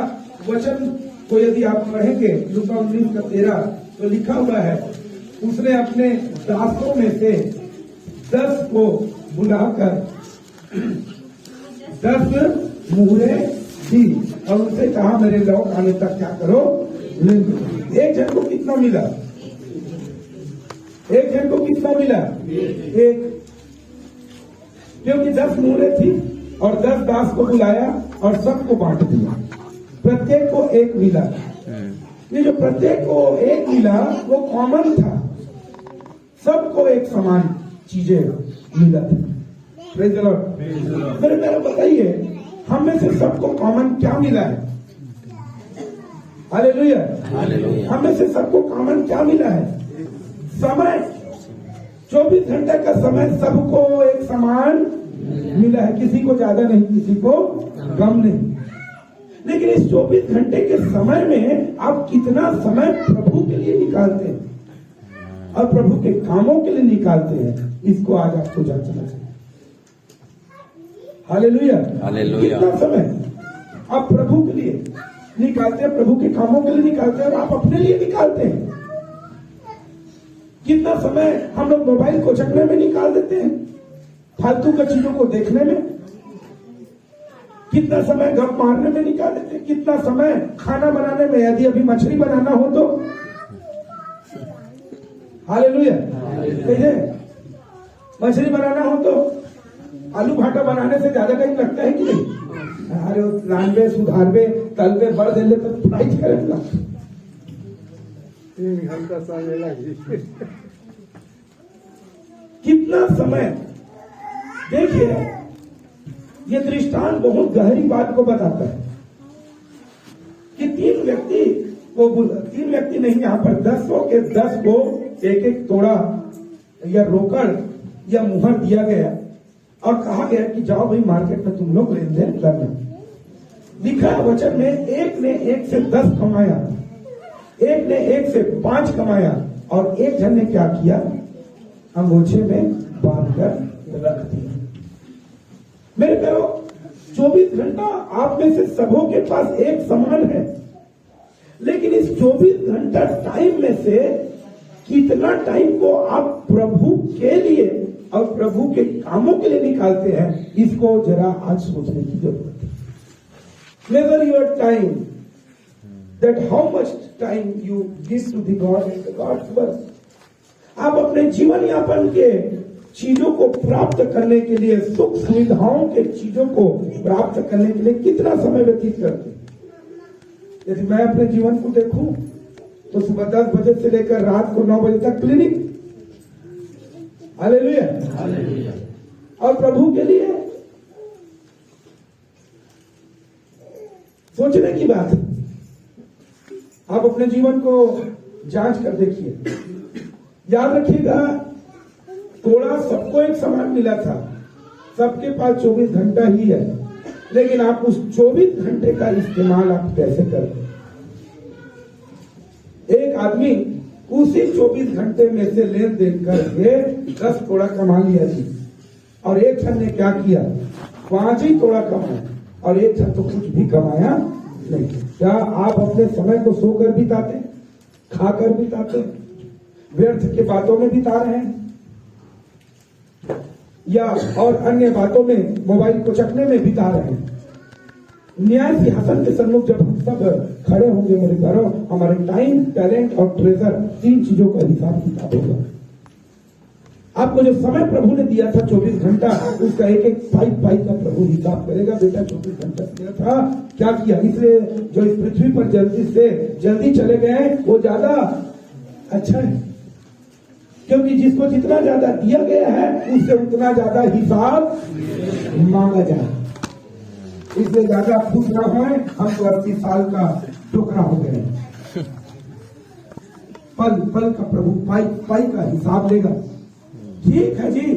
वचन को यदि आप पढ़ेंगे, लूका 19 का 13, तो लिखा हुआ है, उसने अपने दासों में से 10 को बुलाकर 10 मुहरें दी और उनसे कहा मेरे लौट आने तक क्या करो, ले लो। एक जन को कितना मिला, एक जन को कितना मिला, एक, क्योंकि 10 मुहरें थी और 10 दास को बुलाया और सबको बांट दिया, प्रत्येक को एक मिला। ये जो प्रत्येक को एक मिला वो कॉमन था, सबको एक समान चीजें मिला था। Praise the Lord. मेरे प्यारे, बताइए हम में से सबको कॉमन क्या मिला है? Hallelujah, hallelujah. हम में से सबको कॉमन क्या मिला है? समय। 24 घंटे का समय सबको एक समान मिला है, किसी को ज्यादा नहीं, किसी को कम नहीं। लेकिन इस 24 घंटे के समय में आप कितना समय प्रभु के लिए निकालते हैं और प्रभु के कामों के लिए निकालते हैं, इसको आज आपको जांचना चाहिए। Hallelujah, hallelujah. कितना समय आप प्रभु के लिए निकालते हैं, प्रभु के कामों के लिए निकालते हैं और आप अपने लिए निकालते हैं? कितना समय हम लोग मोबाइल को चकने में निकाल देते हैं, फालतू की चीजों को देखने में? कितना समय गप मारने में निकाल देते हैं? कितना समय खाना बनाने में, यदि अभी मछली बनाना हो तो? हालेलुया, मछली बनाना हो तो आलू भाटा बनाने से ज्यादा कहीं लगता है कि नहीं? अरे रानबे, सुधारबे, तलबे, बढ़ देले तो फ्राई करेगा, हल्का सा कितना समय। देखिए, ये दृष्टांत बहुत गहरी बात को बताता है कि 3 व्यक्ति नहीं, यहाँ पर 10 के 10 को एक तोड़ा या रोकड़ या मुहर दिया गया और कहा गया कि जाओ भाई मार्केट में तुम लोग लेन देन करना। लिखा है वचन में, एक ने 1 से 10 कमाया, एक ने 1 से 5 कमाया और एक जन ने क्या किया, अंगोछे में बांध कर रख दिया। मेरे प्यारो, 24 घंटा आप में से सबों के पास एक समान है, लेकिन इस 24 घंटा टाइम में से कितना टाइम को आप प्रभु के लिए और प्रभु के कामों के लिए निकालते हैं, इसको जरा आज सोचने की जरूरत है। Major your time that how much time you give to the God and the God's work. आप अपने जीवन यापन के चीजों को प्राप्त करने के लिए, सुख सुविधाओं के चीजों को प्राप्त करने के लिए कितना समय व्यतीत करते हैं। यदि मैं अपने जीवन को देखूं तो सुबह 10 बजे से लेकर रात को 9 बजे तक क्लिनिक, हालेलुया, और प्रभु के लिए सोचने की बात है। आप अपने जीवन को जांच कर देखिए। याद रखिएगा, थोड़ा सबको एक समान मिला था, सबके पास 24 घंटा ही है, लेकिन आप उस 24 घंटे का इस्तेमाल आप कैसे करते? एक आदमी उसी 24 घंटे में से लेन देन करके 10 तोड़ा कमा लिया जी, और एक क्षण ने क्या किया? 5 ही तोड़ा कमाया, और एक क्षण तो कुछ भी कमाया नहीं। क्या आप अपने समय को सोकर बिताते, खाकर बिताते, व्यर्थ के बातों में बिता रहे हैं, या और अन्य बातों में, मोबाइल को चखने में बिता रहे हैं? न्याय सिंहासन के सम्मुख जब हम सब खड़े होंगे मेरे घरों, हमारे टाइम, टैलेंट और ट्रेजर, 3 चीजों का हिसाब किताब होगा। आपको जो समय प्रभु ने दिया था 24 घंटा, उसका एक एक पाइप का प्रभु हिसाब करेगा। बेटा 24 घंटा दिया था, क्या किया? इसलिए जो इस पृथ्वी पर जल्दी से जल्दी चले गए वो ज्यादा अच्छा है, क्योंकि जिसको जितना ज्यादा दिया गया है उससे उतना ज्यादा हिसाब मांगा जाए। इसलिए ज्यादा खुश ना होए, हम तो 80 साल का टुकड़ा हो गए। पल पल का प्रभु पाई का हिसाब लेगा। ठीक है जी,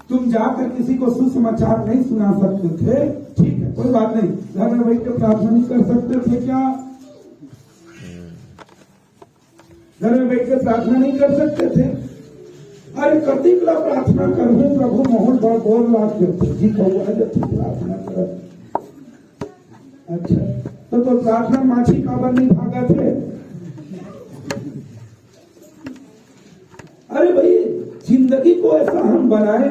तुम जाकर किसी को सुसमाचार नहीं सुना सकते थे, ठीक है, कोई बात नहीं। घर में बैठ के प्रार्थना नहीं कर सकते थे क्या? घर में बैठ के प्रार्थना नहीं कर सकते थे? अरे कतिकला प्रार्थना करूं प्रभु मोहन बड़ बोल लाख जी कहूँ जब प्रार्थना कर। अच्छा, तो प्रार्थना माछी काबर नहीं भागा थे? अरे भाई, जिंदगी को ऐसा हम बनाए,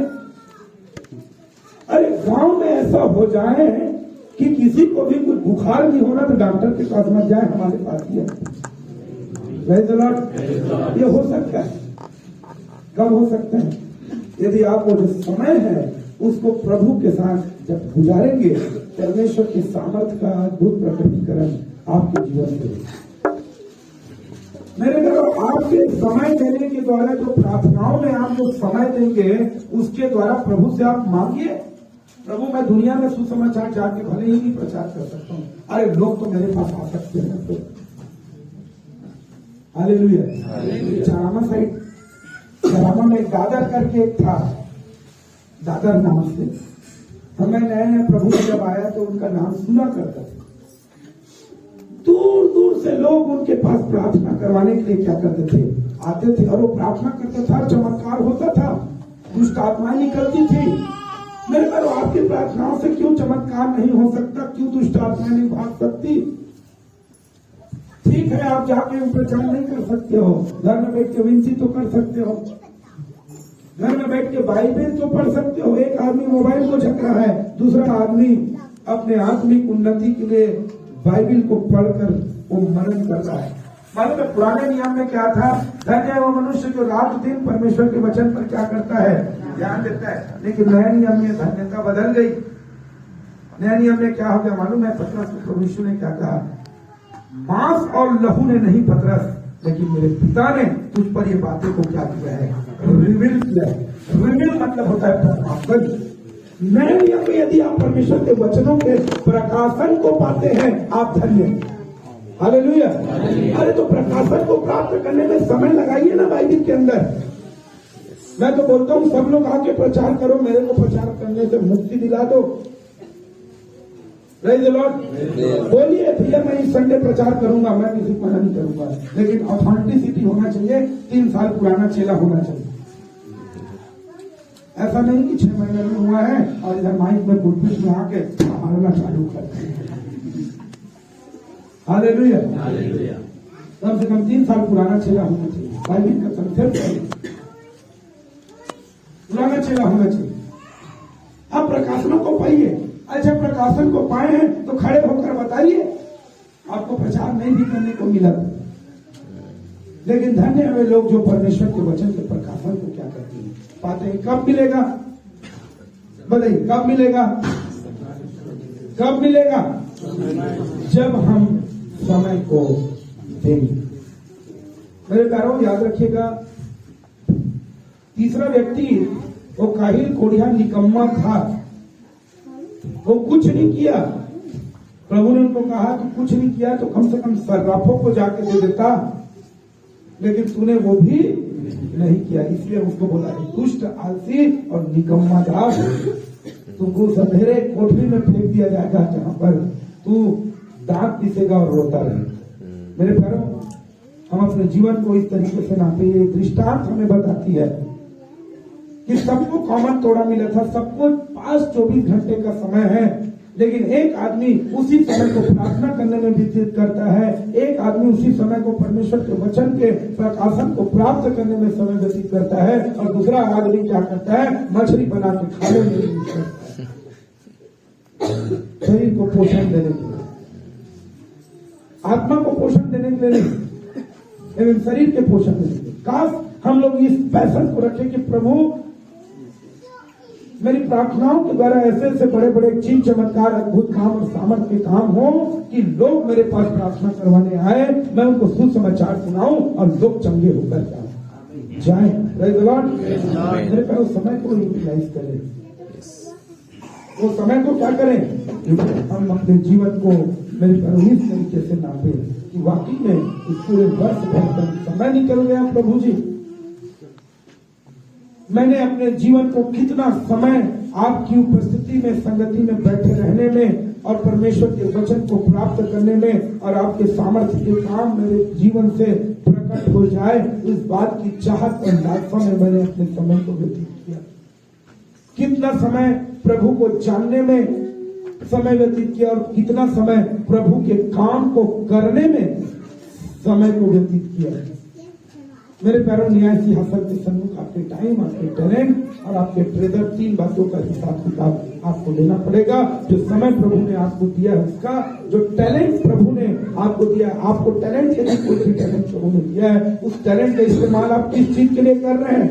अरे गांव में ऐसा हो जाए कि किसी को भी कुछ बुखार नहीं होना तो डॉक्टर के पास मत जाए, हमारे पास ही है। ये हो सकता है, कब हो सकता है? यदि आप वो जो समय है उसको प्रभु के साथ जब गुजारेंगे, परमेश्वर की सामर्थ्य का अद्भुत प्रकटीकरण आपके जीवन में। मेरे घरों, आपके समय देने के द्वारा जो प्रार्थनाओं में आप जो समय देंगे, उसके द्वारा प्रभु से आप मांगिए, प्रभु मैं दुनिया में सुसमाचार जाके भले ही नहीं प्रचार कर सकता हूँ, अरे लोग तो मेरे पास आ सकते हैं। तो हालेलुया। चरामा में दादर करके एक था, दादर नाम से। हमें नए प्रभु जब आया तो उनका नाम सुना करता था। दूर दूर से लोग उनके पास प्रार्थना करवाने के लिए क्या करते थे? आते थे, और वो प्रार्थना करता था, चमत्कार होता था, दुष्ट आत्माएं निकलती थी। मेरे पर आपकी प्रार्थनाओं से क्यों चमत्कार नहीं हो सकता? क्यों दुष्ट आत्माएं नहीं भाग सकती? ठीक है, आप जाके प्रचार नहीं कर सकते हो, घर में बैठ के विनती तो कर सकते हो, घर में बैठ के बाइबल तो पढ़ सकते हो। एक आदमी मोबाइल को झक रहा है, दूसरा आदमी अपने आत्मिक उन्नति के लिए बाइबल को पढ़कर वो मनन कर रहा है। मालूम है पुराने नियम में क्या था? धन्य है वो मनुष्य जो रात दिन परमेश्वर के वचन पर क्या करता है? ध्यान देता है। लेकिन नए नियम में धन्यता बदल गई। नए नियम में क्या हो गया मालूम है? पतरस को प्रभु यीशु ने क्या कहा? मांस और लहू ने नहीं पतरस, लेकिन मेरे पिता ने तुझ पर ये बातें को क्या किया है? रिवील किया है। रिवील मतलब होता है प्रकाशन। नए नियम में यदि आप परमेश्वर के वचनों के प्रकाशन को पाते हैं, आप धन्य हैं। हालेलुया। अरे तो प्रकाशन को प्राप्त करने में समय लगाइए ना बाइबल के अंदर। मैं तो बोलता हूँ सब लोग आके प्रचार करो, मेरे को प्रचार करने से मुक्ति दिला दो। Praise the Lord. बोलिए भैया मैं इस संडे प्रचार करूंगा, मैं किसी को मना नहीं करूंगा, लेकिन ऑथेंटिसिटी होना चाहिए। 3 साल पुराना चेला होना चाहिए। ऐसा नहीं कि 6 महीने में हुआ है और इधर माइक में पुलपिट में आके मारना चालू करते हैं। हालेलुया। कम से कम 3 साल पुराना चेला होना चाहिए। बाइबल का कंसेप्ट पुराना चेला होना चाहिए। आप प्रकाशनों को पाइए। अच्छा, प्रकाशन को पाए हैं तो खड़े होकर बताइए। आपको प्रचार नहीं भी करने को मिला। लेकिन धन्य है वे लोग जो परमेश्वर के वचन के प्रकाशन को क्या करते हैं, पाते हैं। कब मिलेगा बताइए, कब मिलेगा? कब मिलेगा? जब हम समय को देंगे। मेरे प्यारों, याद रखिएगा, तीसरा व्यक्ति वो काहिल, कोढ़िया, निकम्मा था। वो कुछ नहीं किया। प्रभु ने उनको कहा कि कुछ नहीं किया तो कम से कम सर्राफों को जाके दे देता, लेकिन तूने वो भी नहीं किया। इसलिए उसको बोला है दुष्ट, आलसी और निकम्मा दास। तुमको उस अंधेरे कोठरी में फेंक दिया जाएगा जहां पर तू दांत पीसेगा और रोता रहेगा। मेरे प्यारों, हम अपने जीवन को इस तरीके से नापे। ये दृष्टांत हमें बताती है कि सबको कॉमन तोड़ा मिला था, सबको पास 24 घंटे का समय है, लेकिन एक आदमी उसी समय को प्रार्थना करने में व्यतीत करता है, एक आदमी उसी समय को परमेश्वर के वचन के प्रकाशन को प्राप्त करने में समय व्यतीत करता है, और दूसरा आदमी क्या करता है, मछली बना के खाने में व्यतीत करता है, शरीर को पोषण देने के लिए, आत्मा को पोषण देने के लिए नहीं, लेकिन शरीर के पोषण देने के लिए। काश हम लोग इस पैशन को रखें कि प्रभु मेरी प्रार्थनाओं के द्वारा ऐसे ऐसे बड़े बड़े चिन्ह, चमत्कार, अद्भुत काम और सामर्थ के काम हो कि लोग मेरे पास प्रार्थना करवाने आए, मैं उनको सुसमाचार सुनाऊं और लोग चंगे होकर जाएं। Praise the Lord. मेरे पास उस समय को यूटिलाइज करें, वो समय को क्या करें, हम अपने जीवन को मेरे पास इस तरीके से नापे कि वाकई में इस पूरे वर्ष भर समय निकल गया। प्रभु जी, मैंने अपने जीवन को कितना समय आपकी उपस्थिति में, संगति में बैठे रहने में और परमेश्वर के वचन को प्राप्त करने में और आपके सामर्थ्य के काम मेरे जीवन से प्रकट हो जाए, इस बात की चाहत और लालसा में मैंने अपने समय को व्यतीत किया। कितना समय प्रभु को जानने में समय व्यतीत किया और कितना समय प्रभु के काम को करने में समय को व्यतीत किया। मेरे प्यारों, न्याय सिंहासन के सम्मुख आपके टाइम, आपके टैलेंट और आपके ट्रेजर, तीन बातों का हिसाब किताब आपको देना पड़ेगा। जो समय प्रभु ने आपको दिया है उसका, जो टैलेंट प्रभु ने आपको दिया है, आपको टैलेंट यदि कोई भी टैलेंट प्रभु ने दिया है, उस टैलेंट का इस्तेमाल आप किस चीज के लिए कर रहे हैं?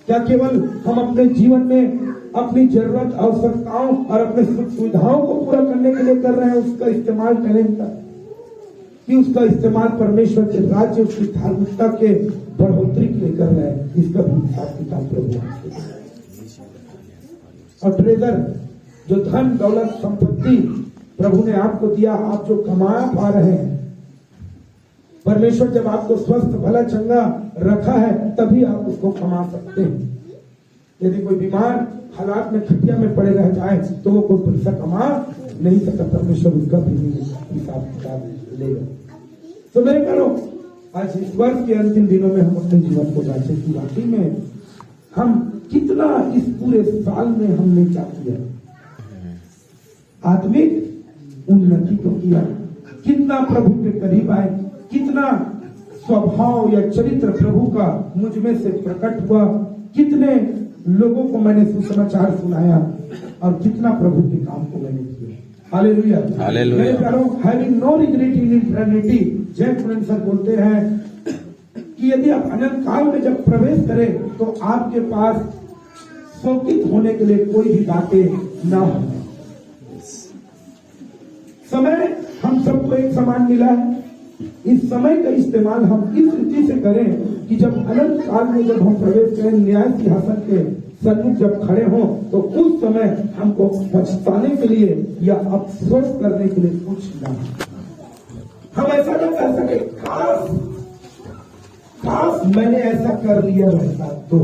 क्या केवल हम अपने जीवन में अपनी जरूरत, आवश्यकताओं और अपने सुख सुविधाओं को पूरा करने के लिए कर रहे हैं उसका इस्तेमाल टैलेंट का, कि उसका इस्तेमाल परमेश्वर के राज्य, उसकी धार्मिकता के बढ़ोतरी के लिए कर रहे हैं? इसका भी हिसाब किताब प्रभु। और ट्रेजर, जो धन, दौलत, संपत्ति प्रभु ने आपको दिया, आप जो कमा पा रहे हैं, परमेश्वर जब आपको स्वस्थ, भला, चंगा रखा है तभी आप उसको कमा सकते हैं। यदि कोई बीमार हालात में खटिया में पड़े रह जाए तो वो कोई पैसा कमा नहीं सकता, परमेश्वर उसका भी हिसाब किताब लेगा। तो मेरे प्यारों, आज इस वर्ष के अंतिम दिनों में हम अपने जीवन को जांचें कि वाकई में हम कितना इस पूरे साल में हमने क्या किया। आत्मिक उन्नति को किया, कितना प्रभु के करीब आए, कितना स्वभाव या चरित्र प्रभु का मुझ में से प्रकट हुआ, कितने लोगों को मैंने सुसमाचार सुनाया और कितना प्रभु के काम को मैंने किया। Hallelujah, hallelujah. मेरे प्यारों, having no regret in eternity, Jack sir बोलते हैं कि यदि आप अनंत काल में जब प्रवेश करें तो आपके पास शोकित होने के लिए कोई भी बातें ना हो। समय हम सबको एक समान मिला है, इस समय का इस्तेमाल हम इस रीति से करें कि जब अनंत काल में जब हम प्रवेश करें, न्याय सिंहासन के सन्मुख जब खड़े हों, तो उस समय हमको पछताने के लिए या अफसोस करने के लिए कुछ ना, हम ऐसा ना कर सके काश मैंने ऐसा कर लिया रहता, तो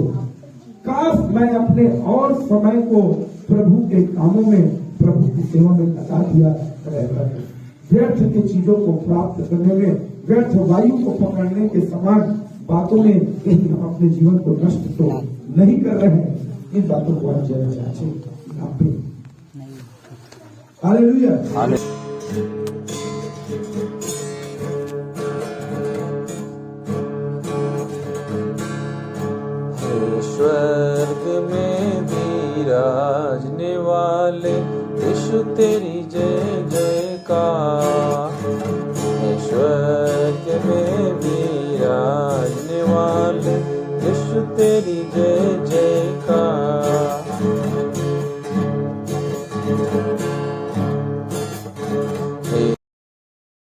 काश मैं अपने और समय को प्रभु के कामों में, प्रभु की सेवा में लगा दिया रहता। व्यर्थ की चीजों को प्राप्त करने में, व्यर्थ वायु को पकड़ने के समान बातों में कहीं हम अपने जीवन को नष्ट तो नहीं कर रहे हैं। इन बातों को आज जांचें। हालेलुया। स्वर्ग में विराजने वाले यीशु तेरी